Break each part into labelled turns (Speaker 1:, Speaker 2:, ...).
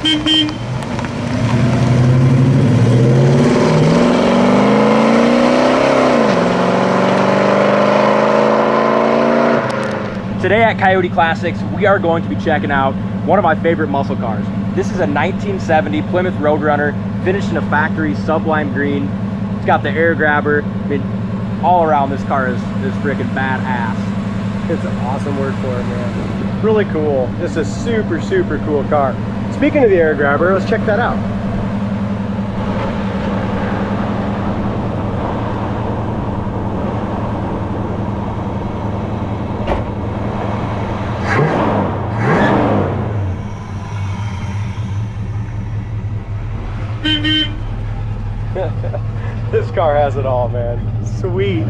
Speaker 1: Today at Coyote Classics, we are going to be checking out one of my favorite muscle cars. This is a 1970 Plymouth Road Runner, finished in a factory Sublime Green. It's got the air grabber. I mean, all around this car is freaking badass.
Speaker 2: It's an awesome word for it, man. Really cool. This is a super, super cool car. Speaking of the air grabber, let's check that out. This car has it all, man. Sweet.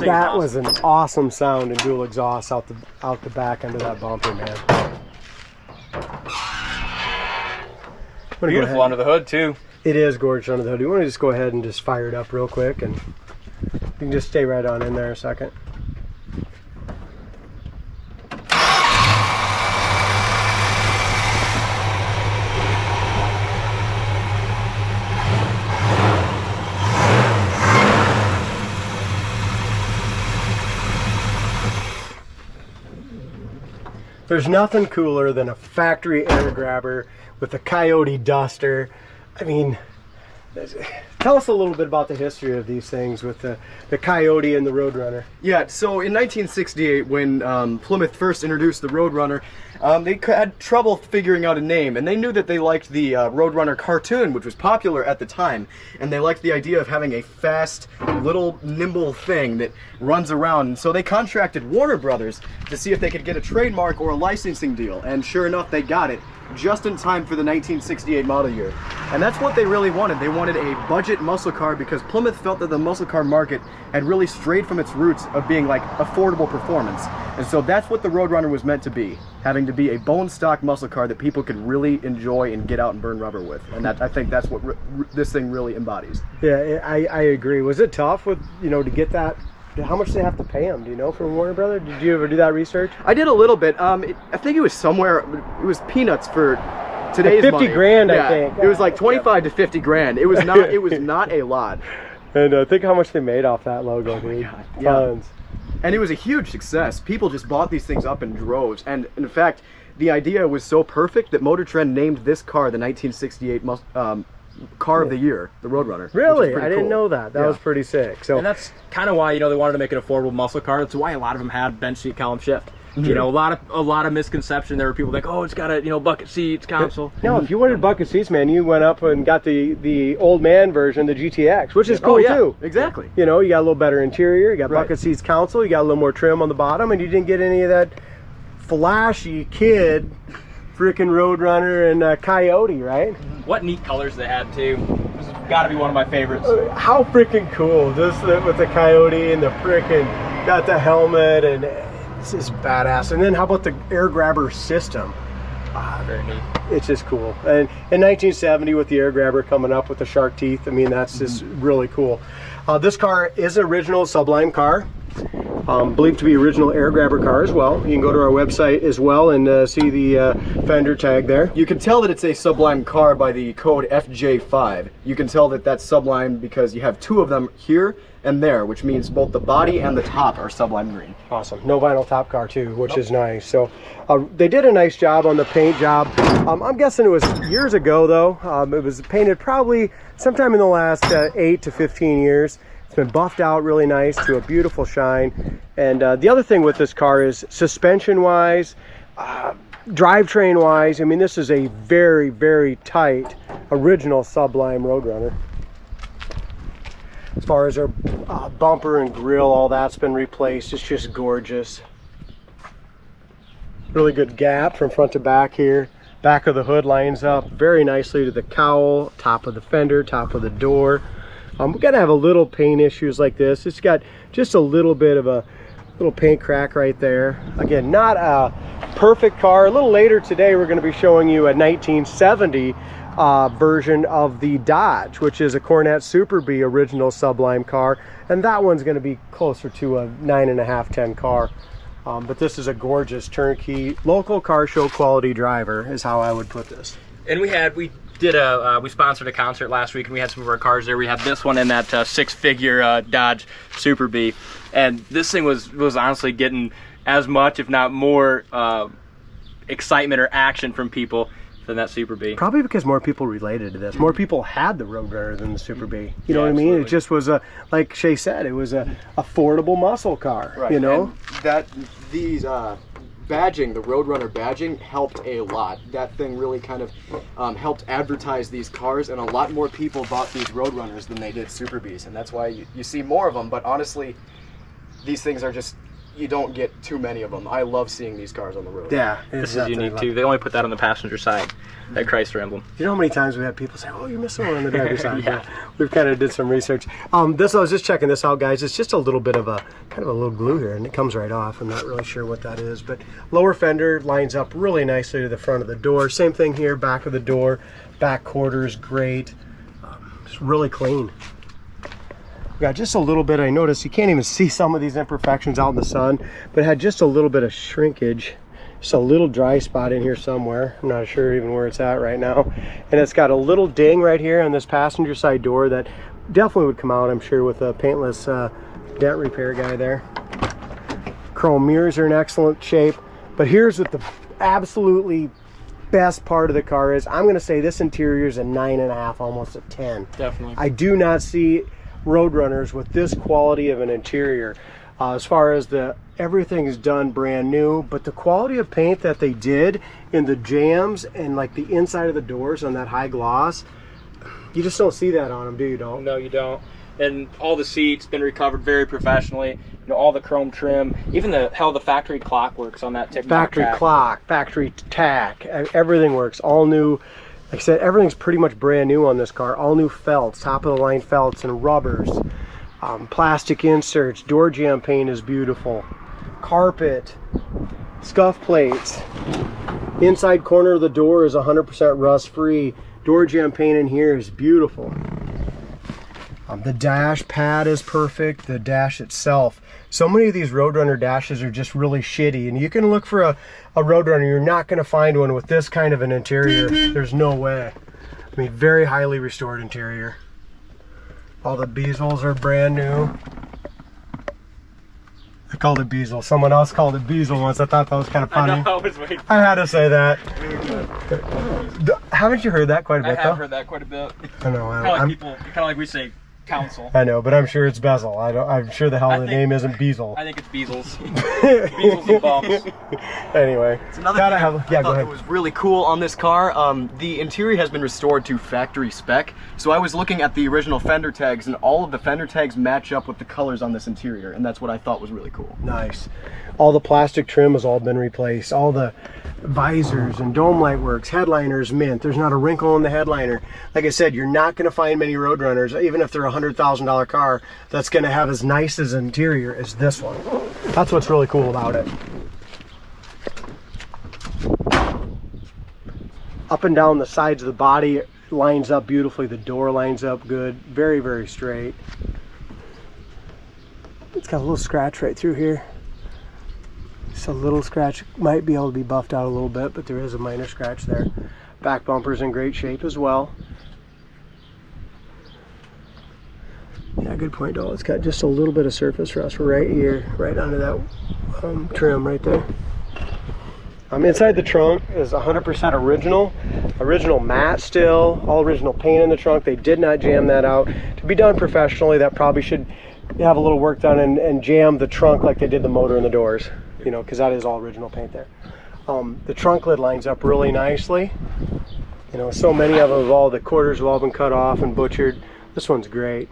Speaker 2: That was an awesome sound and dual exhaust out the back end of that bumper, man.
Speaker 1: Beautiful under the hood too.
Speaker 2: It is gorgeous under the hood. You want to just go ahead and just fire it up real quick, and you can just stay right on in there a second. There's nothing cooler than a factory air grabber with a Coyote duster. I mean, tell us a little bit about the history of these things with the Coyote and the Roadrunner.
Speaker 3: Yeah, so in 1968, when Plymouth first introduced the Roadrunner, they had trouble figuring out a name, and they knew that they liked the Roadrunner cartoon, which was popular at the time, and they liked the idea of having a fast, little, nimble thing that runs around, and so they contracted Warner Brothers to see if they could get a trademark or a licensing deal, and sure enough, they got it just in time for the 1968 model year. And that's what they really wanted. They wanted a budget muscle car because Plymouth felt that the muscle car market had really strayed from its roots of being like affordable performance. And so that's what the Roadrunner was meant to be, having to be a bone stock muscle car that people could really enjoy and get out and burn rubber with. And that, I think that's what this thing really embodies.
Speaker 2: Yeah, I agree. Was it tough with, to get that? How much do they have to pay them? Do you know, from Warner Brothers? Did you ever do that research?
Speaker 3: I did a little bit. I think it was somewhere, it was peanuts for today's
Speaker 2: like 50
Speaker 3: money.
Speaker 2: grand,
Speaker 3: yeah,
Speaker 2: I think.
Speaker 3: It was like 25 to 50 grand. It was not, it was not a lot.
Speaker 2: And think how much they made off that logo, dude.
Speaker 3: God,
Speaker 2: Tons.
Speaker 3: Yeah. And it was a huge success. People just bought these things up in droves. And in fact, the idea was so perfect that Motortrend named this car the 1968 car of the year, the Roadrunner.
Speaker 2: Really? I didn't know that. That was pretty sick. So,
Speaker 1: and that's kind of why, they wanted to make an affordable muscle car. That's why a lot of them had bench seat column shift.
Speaker 3: Mm-hmm.
Speaker 1: A lot of misconception. There were people like, oh, it's got a bucket seats console.
Speaker 2: No, if you wanted bucket seats, man, you went up and got the old man version, the GTX, which is cool too.
Speaker 3: Exactly.
Speaker 2: You got a little better interior, you got bucket seats console, you got a little more trim on the bottom, and you didn't get any of that flashy kid freaking Roadrunner and Coyote, right?
Speaker 1: What neat colors they had too. This has got to be one of my favorites.
Speaker 2: How freaking cool! Just with the Coyote and the freaking got the helmet, and this is badass. And then how about the air grabber system?
Speaker 1: Very neat.
Speaker 2: It's just cool. And in 1970, with the air grabber coming up with the shark teeth, I mean, that's just really cool. This car is an original Sublime car. Believed to be original air grabber car as well. You can go to our website as well and see the fender tag there.
Speaker 3: You can tell that it's a Sublime car by the code FJ5. You can tell that that's Sublime because you have two of them here and there, which means both the body and the top are Sublime Green.
Speaker 2: Awesome. No vinyl top car too, which is nice. So they did a nice job on the paint job. I'm guessing it was years ago though. It was painted probably sometime in the last 8 to 15 years. It's been buffed out really nice to a beautiful shine. And the other thing with this car is suspension wise, drivetrain wise, I mean, this is a very, very tight original Sublime Roadrunner. As far as our bumper and grille, all that's been replaced. It's just gorgeous. Really good gap from front to back here. Back of the hood lines up very nicely to the cowl, top of the fender, top of the door. We're gonna have a little paint issues like this. It's got just a little bit of a Little paint crack right there. Again, not a perfect car. A little later today, we're going to be showing you a 1970 version of the Dodge, which is a Cornet Super B original Sublime car, and that one's going to be closer to a 9.5, 10 car. But this is a gorgeous turnkey local car show quality driver is how I would put this.
Speaker 1: And we sponsored a concert last week, and we had some of our cars there. We had this one in that six-figure Dodge Super B, and this thing was honestly getting as much, if not more, excitement or action from people than that Super B.
Speaker 2: Probably because more people related to this. More people had the Roadrunner than the Super B. You know what I mean?
Speaker 1: Absolutely.
Speaker 2: It just was like Shay said, it was a affordable muscle car.
Speaker 3: Right.
Speaker 2: You know,
Speaker 3: and these badging, the Roadrunner badging, helped a lot. That thing really kind of helped advertise these cars, and a lot more people bought these Roadrunners than they did Super Bs, and that's why you see more of them. But honestly, these things are just, you don't get too many of them. I love seeing these cars on the road.
Speaker 2: yeah,
Speaker 1: This is unique too. They only put that on the passenger side, that Chrysler emblem.
Speaker 2: You know how many times we had people say, "Oh, you're missing one on the driver's side."
Speaker 1: Yeah.
Speaker 2: We've kind of did some research. I was just checking this out, guys. It's just a little bit of a kind of a little glue here, and it comes right off. I'm not really sure what that is, but lower fender lines up really nicely to the front of the door. Same thing here, back of the door, back quarters, great. It's really clean. Got just a little bit, I noticed you can't even see some of these imperfections out in the sun, but it had just a little bit of shrinkage, just a little dry spot in here somewhere. I'm not sure even where it's at right now. And it's got a little ding right here on this passenger side door that definitely would come out, I'm sure, with a paintless dent repair guy there. Chrome mirrors are in excellent shape, but here's what the absolutely best part of the car is. I'm going to say this interior is a 9.5, almost a 10.
Speaker 1: Definitely.
Speaker 2: I do not see Roadrunners with this quality of an interior. As far as everything is done brand new, but the quality of paint that they did in the jams and like the inside of the doors on that high gloss, you just don't see that on them, do you? Don't?
Speaker 1: No, you don't. And all the seats been recovered very professionally. You know, all the chrome trim, even the factory clock works on that tick.
Speaker 2: Factory clock, factory tack, everything works. All new. Like I said, everything's pretty much brand new on this car. All new felts, top of the line felts and rubbers, plastic inserts, door jamb paint is beautiful, carpet, scuff plates. Inside corner of the door is 100% rust free. Door jamb paint in here is beautiful. The dash pad is perfect, the dash itself. So many of these Roadrunner dashes are just really shitty, and you can look for a Roadrunner, you're not going to find one with this kind of an interior. There's no way. I mean, very highly restored interior. All the bezels are brand new. I called it bezel. Someone else called it bezel once. I thought that was kind of funny.
Speaker 1: I know, I was waiting.
Speaker 2: I had to say that. Haven't you heard that quite a bit,
Speaker 1: I have
Speaker 2: though?
Speaker 1: heard that quite a bit.
Speaker 2: I know.
Speaker 1: Kind of like we say council.
Speaker 2: I know, but I'm sure it's bezel. I'm sure the hell the name isn't bezel.
Speaker 1: I think it's bezels. Bezels and bumps.
Speaker 2: Anyway,
Speaker 3: It's another
Speaker 2: gotta
Speaker 3: thing
Speaker 2: have. Yeah,
Speaker 3: I
Speaker 2: go
Speaker 3: thought
Speaker 2: ahead.
Speaker 3: that was really cool on this car. The interior has been restored to factory spec. So I was looking at the original fender tags, and all of the fender tags match up with the colors on this interior, and that's what I thought was really cool.
Speaker 2: Nice. All the plastic trim has all been replaced. All the visors and dome light works. Headliner's mint. There's not a wrinkle in the headliner. Like I said, you're not going to find many Roadrunners, even if they're a $100,000 car, that's going to have as nice as an interior as this one. That's what's really cool about it. Up and down the sides of the body lines up beautifully. The door lines up good. Very, very straight. It's got a little scratch right through here. Just a little scratch, might be able to be buffed out a little bit, but there is a minor scratch there. Back bumper's in great shape as well. Yeah, good point, though. It's got just a little bit of surface rust right here, right under that trim right there. Inside the trunk is 100% original matte still, all original paint in the trunk. They did not jam that out. To be done professionally, that probably should have a little work done and jam the trunk like they did the motor and the doors, you know, because that is all original paint there. The trunk lid lines up really nicely. You know, so many of them, all the quarters have all been cut off and butchered. This one's great.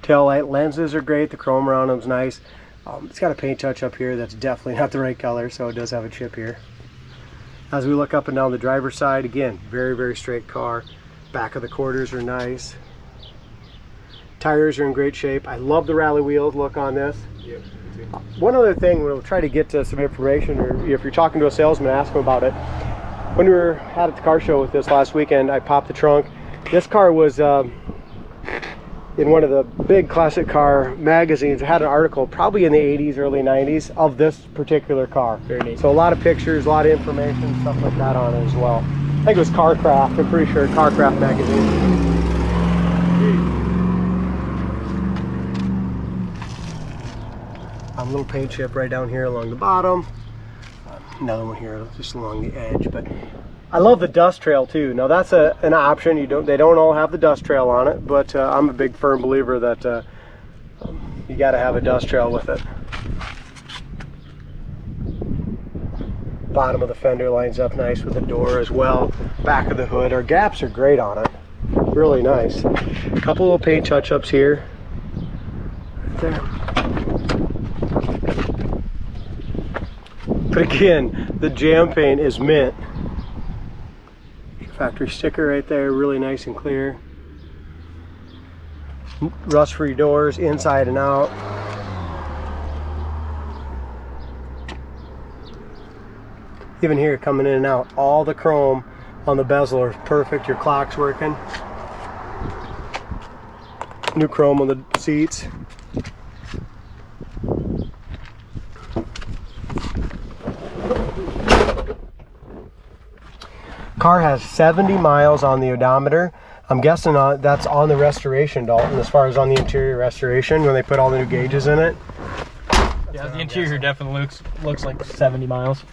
Speaker 2: Tail light lenses are great. The chrome around them's nice. It's got a paint touch up here that's definitely not the right color, so it does have a chip here. As we look up and down the driver's side, again, very, very straight car. Back of the quarters are nice. Tires are in great shape. I love the rally wheels look on this. One other thing, we'll try to get to some information, or if you're talking to a salesman, ask them about it. When we were out at the car show with this last weekend, I popped the trunk. This car was in one of the big classic car magazines. It had an article probably in the 80s, early 90s of this particular car.
Speaker 1: Very neat.
Speaker 2: So a lot of pictures, a lot of information, stuff like that on it as well. I think it was Carcraft, I'm pretty sure, Carcraft magazine. A little paint chip right down here along the bottom. Another one here just along the edge. But I love the dust trail too. Now that's an option. They don't all have the dust trail on it, but I'm a big firm believer that you got to have a dust trail with it. Bottom of the fender lines up nice with the door as well. Back of the hood, our gaps are great on it. Really nice. A couple little paint touch-ups here. Right there. But again, the jam paint is mint. Factory sticker right there, really nice and clear. Rust-free doors inside and out. Even here, coming in and out, all the chrome on the bezel is perfect. Your clock's working. New chrome on the seats. Car has 70 miles on the odometer. I'm guessing that's on the restoration, Dalton, as far as on the interior restoration when they put all the new gauges in it.
Speaker 1: Yeah, the interior definitely looks like 70 miles.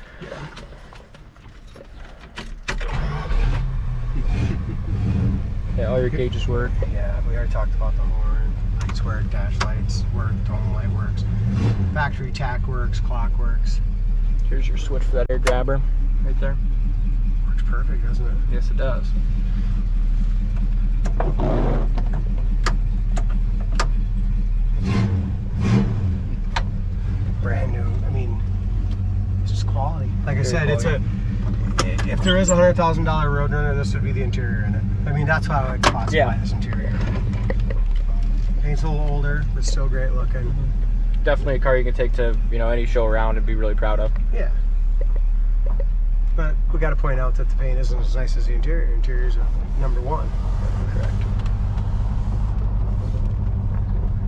Speaker 1: Yeah, all your gauges work.
Speaker 2: Yeah, we already talked about the horn. Lights work, dash lights work, dome light works. Factory tack works, clock works.
Speaker 1: Here's your switch for that air grabber right there.
Speaker 2: Works perfect, doesn't it?
Speaker 1: Yes, it does.
Speaker 2: Brand new. I mean, it's just quality. Like I said, it's if there is a $100,000 Roadrunner, this would be the interior in it. I mean, that's how I would classify this interior. Paint's a little older, but still great looking.
Speaker 1: Definitely a car you can take to, you know, any show around and be really proud of.
Speaker 2: Yeah. But we got to point out that the paint isn't as nice as the interior. Interior is number one.
Speaker 1: Correct.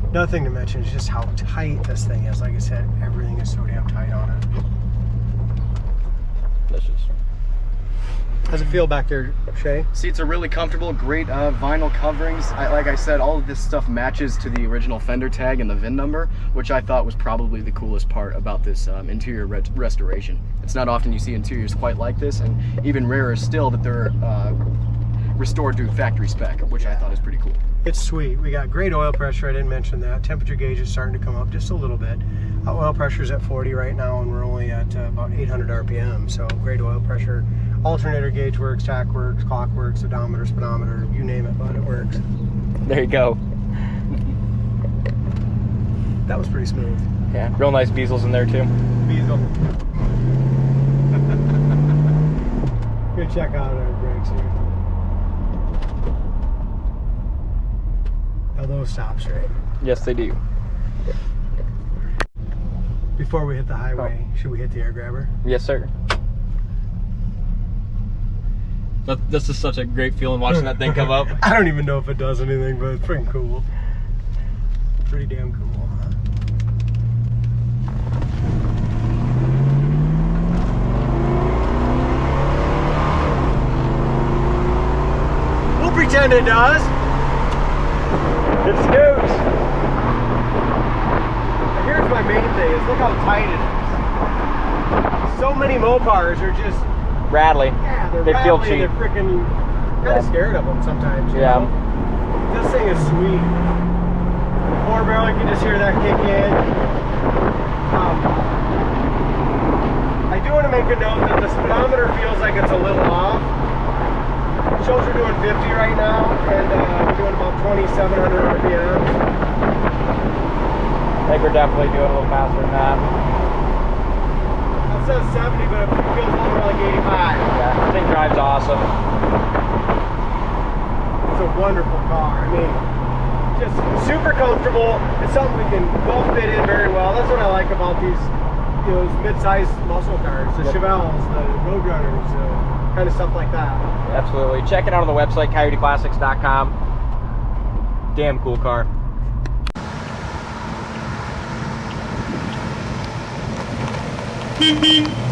Speaker 2: Another thing to mention is just how tight this thing is. Like I said, everything is so damn tight on it.
Speaker 1: Delicious.
Speaker 2: How's it feel back there, Shay?
Speaker 3: Seats are really comfortable, great vinyl coverings. Like I said, all of this stuff matches to the original fender tag and the VIN number, which I thought was probably the coolest part about this interior restoration. It's not often you see interiors quite like this, and even rarer still that they're restored to factory spec, which I thought is pretty cool.
Speaker 2: It's sweet. We got great oil pressure. I didn't mention that. Temperature gauge is starting to come up just a little bit. Oil pressure is at 40 right now, and we're only at about 800 RPM, so great oil pressure. Alternator gauge works, tack works, clock works, odometer, speedometer, you name it, but it works.
Speaker 1: There you go.
Speaker 2: That was pretty smooth.
Speaker 1: Yeah, real nice bezels in there too.
Speaker 2: Bezel. Good check out our brakes here. Now those stop straight.
Speaker 1: Yes, they do.
Speaker 2: Before we hit the highway, should we hit the air grabber?
Speaker 1: Yes, sir. This is such a great feeling watching that thing come up.
Speaker 2: I don't even know if it does anything, but it's pretty cool. Pretty damn cool, huh? We'll pretend it does.
Speaker 1: It scoots.
Speaker 2: Here's my main thing, is look how tight it is. So many Mopars are just
Speaker 1: Rattly.
Speaker 2: yeah, they're
Speaker 1: They feel
Speaker 2: rattly,
Speaker 1: cheap.
Speaker 2: they're freaking kind of scared of them sometimes. You know? This thing is sweet. The 4-barrel, you can just hear that kick in. I do want to make a note that the speedometer feels like it's a little off. It shows we're doing 50 right now, and we're doing about 2,700 RPM.
Speaker 1: I think we're definitely doing a little faster than that.
Speaker 2: It says 70, but it feels a little more like 85.
Speaker 1: Yeah, the thing drives awesome.
Speaker 2: It's a wonderful car. I mean, just super comfortable. It's something we can both fit in very well. That's what I like about these, you know, those mid-sized muscle cars, the Chevelles, the Roadrunners, kind of stuff like that.
Speaker 1: Absolutely. Check it out on the website, coyoteclassics.com. Damn cool car.
Speaker 4: Beep beep.